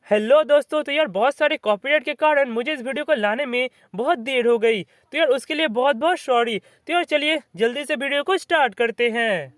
Hello दोस्तों, तो यार बहुत सारे कॉपीराइट के कारण मुझे इस वीडियो को लाने में बहुत देर हो गई। तो यार उसके लिए बहुत बहुत सॉरी। तो यार चलिए जल्दी से वीडियो को स्टार्ट करते हैं।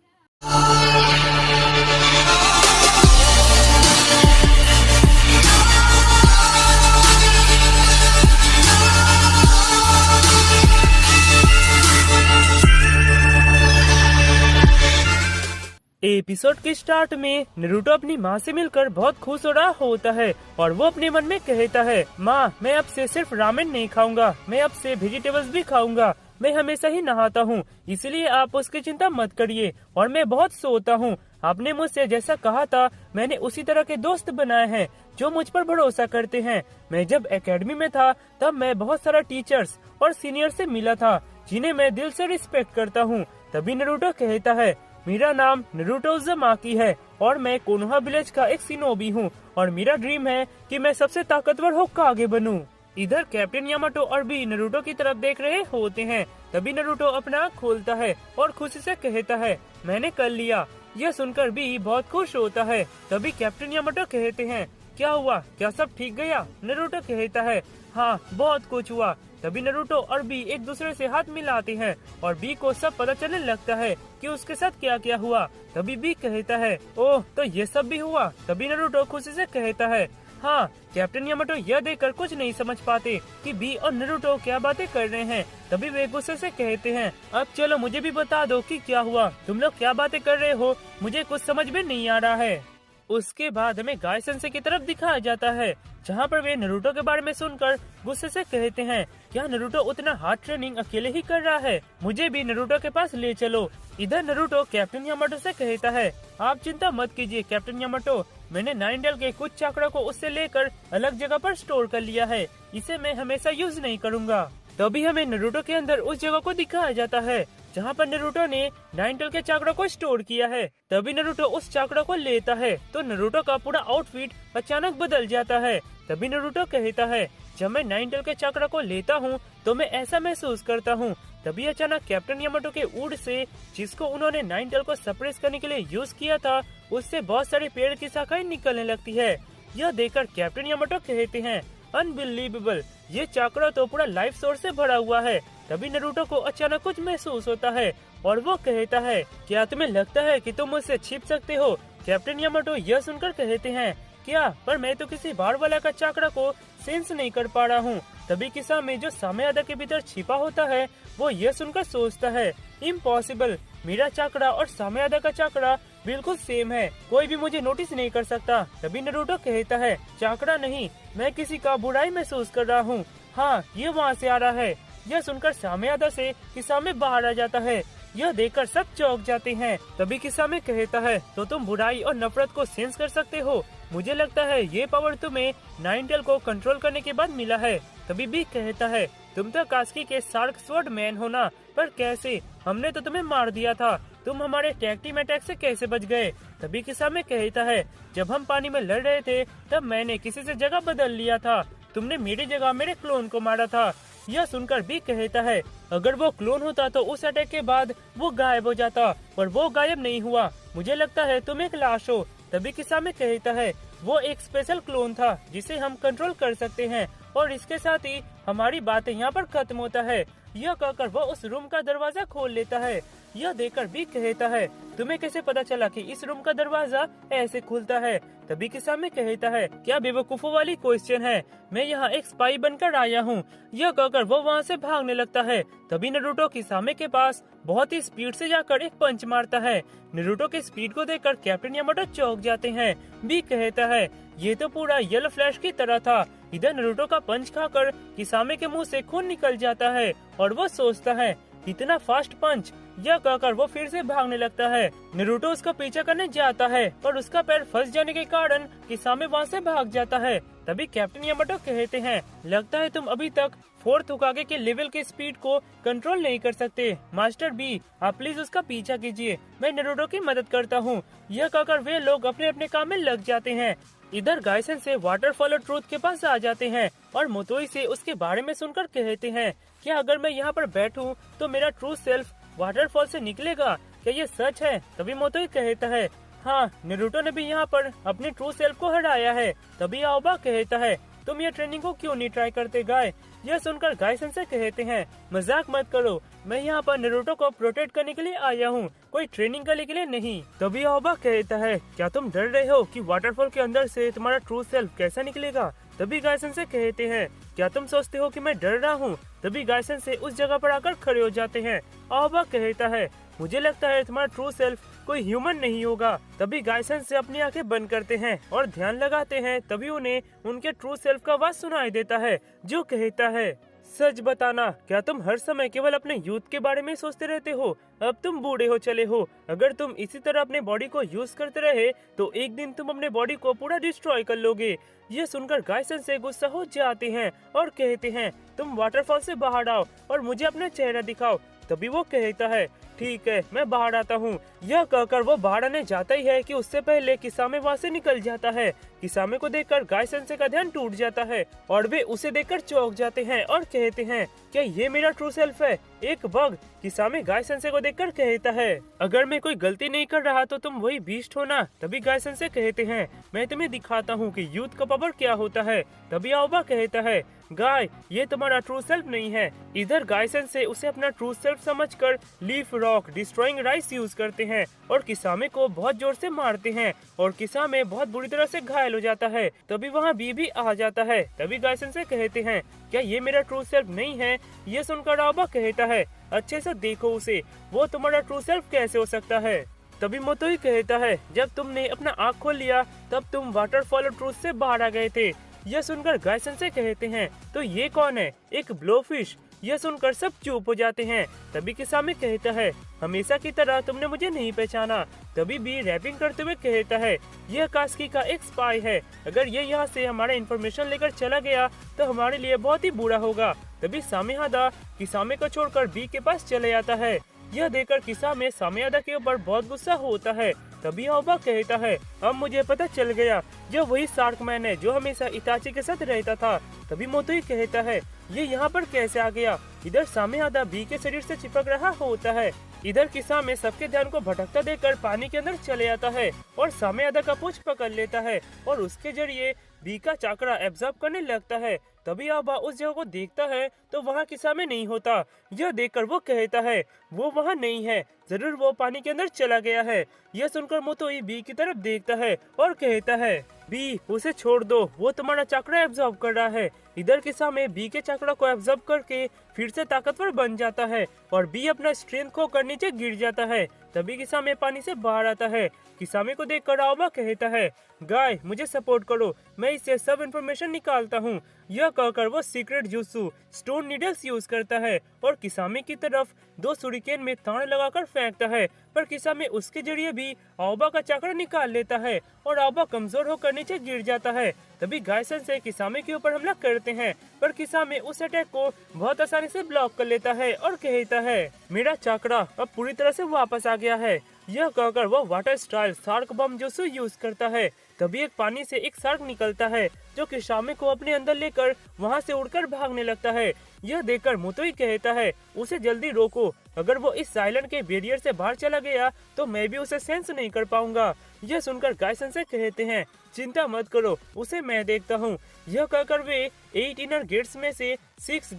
एपिसोड के स्टार्ट में नारुतो अपनी माँ से मिलकर बहुत खुश हो रहा होता है और वो अपने मन में कहता है, माँ मैं अब से सिर्फ रामेन नहीं खाऊंगा, मैं अब से वेजिटेबल्स भी खाऊंगा। मैं हमेशा ही नहाता हूँ, इसलिए आप उसकी चिंता मत करिए। और मैं बहुत सोता हूँ। आपने मुझसे जैसा कहा था मैंने उसी तरह के दोस्त बनाए हैं जो मुझ पर भरोसा करते हैं। मैं जब एकेडमी में था तब मैं बहुत सारा टीचर्स और सीनियर से मिला था जिन्हें मैं दिल से रिस्पेक्ट करता हूँ। तभी नारुतो कहता है, मेरा नाम नारुतो उज़ुमाकी है और मैं कोनोहा विलेज का एक शिनोबी हूँ और मेरा ड्रीम है कि मैं सबसे ताकतवर होकागे बनूं। इधर कैप्टन यामाटो और भी नारुतो की तरफ देख रहे होते हैं। तभी नारुतो अपना आँख खोलता है और खुशी से कहता है, मैंने कर लिया। यह सुनकर भी बहुत खुश होता है। तभी कैप्टन यामाटो कहते हैं, क्या हुआ, क्या सब ठीक गया? नारुतो कहता है, हाँ बहुत कुछ हुआ। तभी नारुतो और बी एक दूसरे से हाथ मिलाते हैं और बी को सब पता चलने लगता है कि उसके साथ क्या क्या हुआ। तभी बी कहता है, ओह तो ये सब भी हुआ? तभी नारुतो खुशी से कहता है, हाँ। कैप्टन यामाटो यह देखकर कुछ नहीं समझ पाते कि बी और नारुतो क्या बातें कर रहे हैं। तभी वे गुस्से से कहते हैं, अब चलो मुझे भी बता दो कि क्या हुआ, तुम लोग क्या बातें कर रहे हो, मुझे कुछ समझ में नहीं आ रहा है। उसके बाद हमें गाय सेंसे की तरफ दिखाया जाता है जहाँ पर वे नारुतो के बारे में सुनकर गुस्से से कहते हैं, क्या नारुतो उतना हार्ड ट्रेनिंग अकेले ही कर रहा है? मुझे भी नारुतो के पास ले चलो। इधर नारुतो कैप्टन यामाटो से कहता है, आप चिंता मत कीजिए कैप्टन यामाटो, मैंने नाइनडेल के कुछ चक्र को उससे लेकर अलग जगह पर स्टोर कर लिया है, इसे मैं हमेशा यूज नहीं करूँगा। तभी हमें नारुतो के अंदर उस जगह को दिखाया जाता है जहाँ पर नारुतो ने नाइनटेल के चक्र को स्टोर किया है। तभी नारुतो उस चक्र को लेता है तो नारुतो का पूरा आउटफिट अचानक बदल जाता है। तभी नारुतो कहता है, जब मैं नाइनटेल के चक्र को लेता हूँ तो मैं ऐसा महसूस करता हूँ। तभी अचानक कैप्टन यामाटो के वुड से, जिसको उन्होंने नाइनटेल को सप्रेस करने के लिए यूज किया था, उससे बहुत सारे पेड़ की शाखाएं निकलने लगती है। यह देखकर कैप्टन यामाटो कहते हैं, अनबिलीवेबल, ये चक्र तो पूरा लाइफ सोर्स से भरा हुआ है। तभी नारुतो को अचानक कुछ महसूस होता है और वो कहता है, क्या तुम्हें लगता है कि तुम मुझसे छिप सकते हो? कैप्टन यामाटो यह सुनकर कहते हैं, क्या? पर मैं तो किसी बाढ़ वाला का चक्र को सेंस नहीं कर पा रहा हूँ। तभी किसामे जो सामयादा के भीतर छिपा होता है वो यह सुनकर सोचता है, इम्पॉसिबल, मेरा चक्र और सामयादा का चक्र बिल्कुल सेम है, कोई भी मुझे नोटिस नहीं कर सकता। तभी नारुतो कहता है, चक्र नहीं, मैं किसी का बुराई महसूस कर रहा हूँ। हाँ ये वहाँ से आ रहा है। यह सुनकर सामयादा से किसामे बाहर आ जाता है। यह देखकर सब चौंक जाते हैं। तभी किसामे कहता है, तो तुम बुराई और नफरत को सेंस कर सकते हो? मुझे लगता है ये पावर तुम्हें नाइनटेल को कंट्रोल करने के बाद मिला है। तभी भी कहता है, तुम तो कास्की के शार्क स्वॉर्ड मैन हो ना, पर कैसे? हमने तो तुम्हें मार दिया था, तुम हमारे टैग टीम अटैक से कैसे बच गए? तभी किसामे कहता है, जब हम पानी में लड़ रहे थे तब मैंने किसी से जगह बदल लिया था, तुमने मेरी जगह मेरे क्लोन को मारा था। यह सुनकर भी कहता है, अगर वो क्लोन होता तो उस अटैक के बाद वो गायब हो जाता, पर वो गायब नहीं हुआ। मुझे लगता है तुम एक लाश हो। तभी किसामे कहता है, वो एक स्पेशल क्लोन था जिसे हम कंट्रोल कर सकते हैं और इसके साथ ही हमारी बातें यहाँ पर खत्म होता है। यह कहकर वो उस रूम का दरवाजा खोल लेता है। यह देखकर भी कहता है, तुम्हें कैसे पता चला कि इस रूम का दरवाजा ऐसे खुलता है? तभी किसामे कहता है, क्या बेवकूफों वाली क्वेश्चन है, मैं यहाँ एक स्पाई बनकर आया हूँ। यह कहकर वो वहाँ से भागने लगता है। तभी नारुतो किसामे के पास बहुत ही स्पीड से जाकर एक पंच मारता है। नारुतो के स्पीड को देखकर कैप्टन यामाटो चौंक जाते हैं। भी कहता है, ये तो पूरा येलो फ्लैश की तरह था। इधर नारुतो का पंच खाकर किसामे के मुंह से खून निकल जाता है और वो सोचता है, इतना फास्ट पंच। यह कहकर वो फिर से भागने लगता है। नारुतो उसका पीछा करने जाता है पर उसका पैर फंस जाने के कारण किसामे वहाँ से भाग जाता है। तभी कैप्टन यामाटो कहते हैं, लगता है तुम अभी तक फोर्थ होकागे के लेवल के स्पीड को कंट्रोल नहीं कर सकते। मास्टर बी, आप प्लीज उसका पीछा कीजिए, मैं नारुतो की मदद करता हूँ। यह कहकर वे लोग अपने अपने काम में लग जाते हैं। इधर गाय सेंसे वाटरफॉल ऑफ ट्रूथ के पास आ जाते हैं और मोतोई से उसके बारे में सुनकर कहते हैं, क्या अगर मैं यहाँ पर बैठूं तो मेरा ट्रू सेल्फ वाटरफॉल से निकलेगा? क्या ये सच है? तभी मोतोई कहता है, हाँ, नारुतो ने भी यहाँ पर अपने ट्रू सेल्फ को हराया है। तभी आओबा कहता है, तुम ये ट्रेनिंग को क्यों नहीं ट्राई करते गाय? यह सुनकर गाय सेंसेई कहते हैं, मजाक मत करो, मैं यहाँ पर नारुतो को प्रोटेक्ट करने के लिए आया हूँ, कोई ट्रेनिंग करने के लिए नहीं। तभी आओबा कहता है, क्या तुम डर रहे हो कि वाटरफॉल के अंदर से तुम्हारा ट्रू सेल्फ कैसा निकलेगा? तभी गाय सेंसेई कहते हैं, क्या तुम सोचते हो कि मैं डर रहा हूँ? तभी गाय सेंसेई उस जगह पर आकर खड़े हो जाते हैं। आओबा कहता है, मुझे लगता है तुम्हारा ट्रू सेल्फ कोई ह्यूमन नहीं होगा। तभी गाय सेंसेई अपनी आंखें बंद करते हैं और ध्यान लगाते हैं। तभी उन्हें उनके ट्रू सेल्फ का आवाज सुनाई देता है, जो कहता है, सच बताना, क्या तुम हर समय केवल अपने यूथ के बारे में सोचते रहते हो? अब तुम बूढ़े हो चले हो। अगर तुम इसी तरह अपने बॉडी को यूज करते रहे तो एक दिन तुम अपने बॉडी को पूरा डिस्ट्रॉय कर लोगे। ये सुनकर गाय सेंसेई गुस्सा हो जाते हैं और कहते हैं, तुम वाटरफॉल से बाहर आओ और मुझे अपना चेहरा दिखाओ। तभी वो कहता है, ठीक है, मैं बाहर आता हूँ। यह कहकर वो बाहर आने जाता ही है कि उससे पहले किसामे वहाँ से निकल जाता है। किसामे को देखकर गाय सेंसेई का ध्यान टूट जाता है और वे उसे देखकर चौंक जाते हैं और कहते हैं, क्या ये मेरा ट्रू सेल्फ है? एक बग? किसामे गाय सेंसेई को देखकर कहता है, अगर मैं कोई गलती नहीं कर रहा तो तुम वही बीस्ट हो ना? तभी गाय सेंसेई कहते हैं, मैं तुम्हें दिखाता हूँ कि यूथ का पावर क्या होता है। तभी आओबा कहता है, गाय, ये तुम्हारा ट्रू सेल्फ नहीं है। इधर गाय सेंसेई उसे अपना ट्रू सेल्फ समझकर leaf rock destroying rice use करते हैं और किसामे को बहुत जोर से मारते हैं और किसामे बहुत बुरी तरह से घायल हो जाता है। तभी वहाँ बी भी आ जाता है। तभी गाय सेंसेई कहते हैं, क्या ये मेरा ट्रू सेल्फ नहीं है? ये सुनकर आओबा कहता है, अच्छे से देखो उसे, वो तुम्हारा ट्रू सेल्फ कैसे हो सकता है? तभी मोतोई कहता है, जब तुमने अपना आँख खोल लिया तब तुम वाटरफॉल और ट्रूथ से बाहर आ गए थे। यह सुनकर गाय सेंसेई कहते हैं, तो ये कौन है? एक ब्लोफिश। यह सुनकर सब चुप हो जाते हैं। तभी किसामे कहता है, हमेशा की तरह तुमने मुझे नहीं पहचाना। तभी बी रैपिंग करते हुए कहता है, यह कास्की का एक स्पाई है, अगर ये यहाँ से हमारा इन्फॉर्मेशन लेकर चला गया तो हमारे लिए बहुत ही बुरा होगा। तभी सामेहादा किसामे को छोड़कर बी के पास चले जाता है। यह देखकर किसामे सामेहादा के ऊपर बहुत गुस्सा होता है। तभी आओबा कहता है, अब मुझे पता चल गया, जो वही शार्कमैन है जो हमेशा इताची के साथ रहता था। तभी मोतोई कहता है, ये यहाँ पर कैसे आ गया? इधर सामेहादा बी के शरीर से चिपक रहा होता है। इधर किसामे सबके ध्यान को भटकता देखकर पानी के अंदर चले जाता है और सामेहादा का पूंछ पकड़ लेता है और उसके जरिए बी का चाकरा एब्जॉर्ब करने लगता है। तभी आबा उस जगह को देखता है तो वहाँ किसामे नहीं होता। यह देखकर वो कहता है, वो वहाँ नहीं है, जरूर वो पानी के अंदर चला गया है। यह सुनकर मोतोई बी की तरफ देखता है और कहता है, बी, उसे छोड़ दो, वो तुम्हारा चक्रा एब्जॉर्ब कर रहा है। इधर किसामे बी के चक्रा को एब्जॉर्ब करके फिर से ताकतवर बन जाता है और बी अपना स्ट्रेंथ खोकर नीचे गिर जाता है। तभी किसामे पानी से बाहर आता है। किसामे को देखकर आओबा कहता है, गाय, मुझे सपोर्ट करो, मैं इससे सब इन्फॉर्मेशन निकालता हूँ। यह कहकर वो secret jutsu stone needles use करता है और किसामे की तरफ 2 सुरिकेन में तार लगाकर फेंकता है, पर किसामे उसके जरिए भी आओबा का चक्र निकाल लेता है और आओबा कमजोर होकर नीचे गिर जाता है। तभी गाय सेंसेई किसामे के ऊपर हमला करते हैं, पर किसामे उस अटैक को बहुत आसानी से ब्लॉक कर लेता है और कहता है, मेरा चक्रा अब पूरी तरह से वापस आ गया है। यह कहकर वो वाटर स्टाइल शार्क बम जुत्सु यूज करता है। तभी एक पानी से एक शार्क निकलता है जो किसामे को अपने अंदर लेकर वहां से उड़कर भागने लगता है। यह देखकर मोतोई कहता है, उसे जल्दी रोको, अगर वो इस आइलैंड के बैरियर से बाहर चला गया तो मैं भी उसे सेंस नहीं कर पाऊंगा। यह सुनकर गाय सेंसेई कहते हैं, चिंता मत करो, उसे मैं देखता हूँ। यह कहकर वे 8 इनर गेट्स में से 6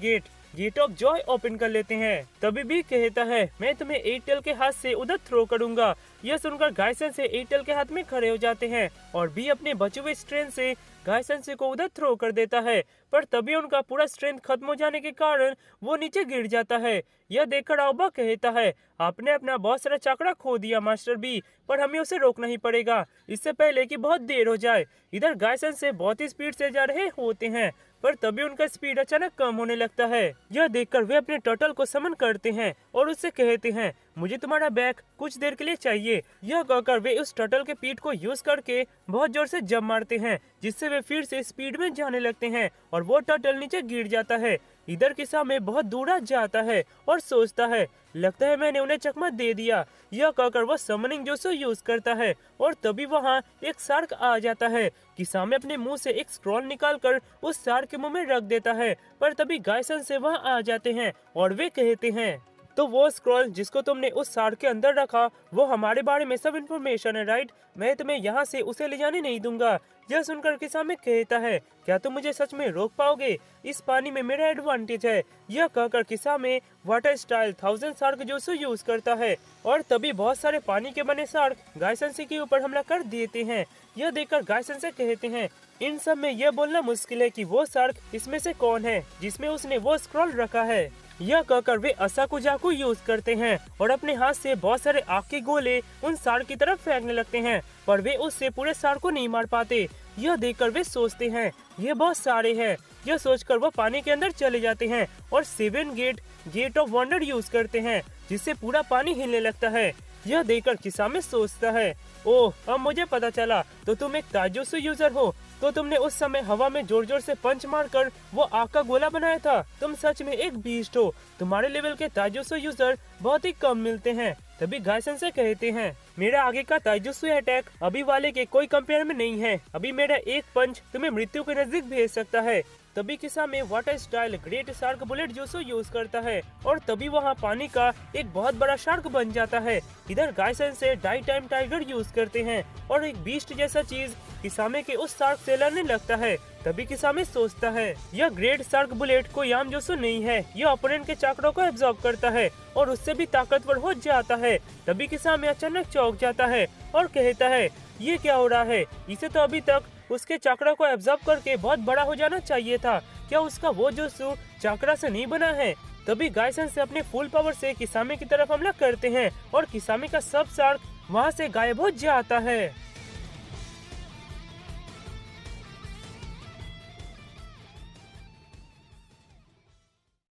गेट ऑफ जॉय ओपन कर लेते हैं। तभी भी कहता है, मैं तुम्हें 8 टेल के हाथ से उधर थ्रो करूंगा। यह सुनकर गाय सेंसेई 8 टेल के हाथ में खड़े हो जाते हैं और बी अपने बचे हुए स्ट्रेंथ से गाय सेंसेई को उधर थ्रो कर देता है, पर तभी उनका पूरा स्ट्रेंथ खत्म हो जाने के कारण वो नीचे गिर जाता है। यह देखकर आओबा कहता है, आपने अपना बहुत सारा चक्रा खो दिया मास्टर बी, पर हमें उसे रोकना ही पड़ेगा, इससे पहले कि बहुत देर हो जाए। इधर गाय सेंसेई बहुत ही स्पीड से जा रहे होते हैं, पर तभी उनका स्पीड अचानक कम होने लगता है। यह देखकर वे अपने टर्टल को समन करते हैं और उससे कहते हैं, मुझे तुम्हारा बैक कुछ देर के लिए चाहिए। यह कहकर वे उस टर्टल के पीठ को यूज करके बहुत जोर से जंप मारते हैं, जिससे वे फिर से स्पीड में जाने लगते हैं और वो टर्टल नीचे गिर जाता है। इधर किसामे बहुत दूर आ जाता है और सोचता है, लगता है मैंने उन्हें चकमा दे दिया। यह कहकर वो समनिंग जुत्सु यूज करता है और तभी वहाँ एक शार्क आ जाता है। किसामे अपने मुंह से एक स्क्रॉल निकालकर उस शार्क के मुंह में रख देता है, पर तभी गाय सेंसेई वहाँ आ जाते हैं और वे कहते हैं, तो वो स्क्रॉल जिसको तुमने उस शार्क के अंदर रखा वो हमारे बारे में सब इन्फॉर्मेशन है, राइट? मैं तुम्हें यहाँ से उसे ले जाने नहीं दूंगा। यह सुनकर किसामे कहता है, क्या तुम मुझे सच में रोक पाओगे? इस पानी में मेरा एडवांटेज है। यह कहकर किसामे वाटर स्टाइल 1000 शार्क जोसो यूज करता है और तभी बहुत सारे पानी के बने शार्क गायसेंसे के ऊपर हमला कर देते हैं। यह देखकर गायसेंसे कहते हैं, इन सब में यह बोलना मुश्किल है कि वो शार्क इसमें से कौन है जिसमें उसने वो स्क्रॉल रखा है। यह कहकर वे असाकुजाकू यूज करते हैं और अपने हाथ से बहुत सारे आग के गोले उन शार्क की तरफ फेंकने लगते हैं, पर वे उससे पूरे शार्क को नहीं मार पाते। यह देखकर वे सोचते हैं ये बहुत सारे हैं। यह सोचकर वो पानी के अंदर चले जाते हैं और 7 गेट ऑफ वंडर यूज करते हैं जिससे पूरा पानी हिलने लगता है। यह देखकर किसामे सोचता है, ओह अब मुझे पता चला, तो तुम एक ताइजोत्सु यूजर हो। तो तुमने उस समय हवा में जोर जोर से पंच मारकर वो आग का गोला बनाया था। तुम सच में एक बीस्ट हो। तुम्हारे लेवल के ताइजोत्सु यूजर बहुत ही कम मिलते हैं। तभी गायसेंसे कहते हैं, मेरा आगे का ताइजोत्सु अटैक अभी वाले के कोई कंपेयर में नहीं है। अभी मेरा एक पंच तुम्हें मृत्यु के नजदीक भेज सकता है। तभी किसामे water style great shark bullet जोसो यूज करता है और तभी वहाँ पानी का एक बहुत बड़ा शार्क बन जाता है। इधर गायसेंसे डाई टाइम टाइगर यूज करते हैं और एक बीस्ट जैसा चीज किसामे के उस शार्क से लड़ने लगता है। तभी किसामे सोचता है, यह ग्रेट शार्क बुलेट कोई आम जोसो नहीं है। यह ओपोनेंट के चक्रों को एब्जॉर्ब करता है और उससे भी ताकतवर हो जाता है। तभी किसामे अचानक चौंक जाता है और कहता है, ये क्या हो रहा है? इसे तो अभी तक उसके चक्रा को एब्जॉर्ब करके बहुत बड़ा हो जाना चाहिए था। क्या उसका वो जोसु चक्रा से नहीं बना है? तभी गायसेंसे अपने फुल पावर से किसामे की तरफ हमला करते हैं और किसामे का सब शार्क वहाँ से गायब हो जाता है।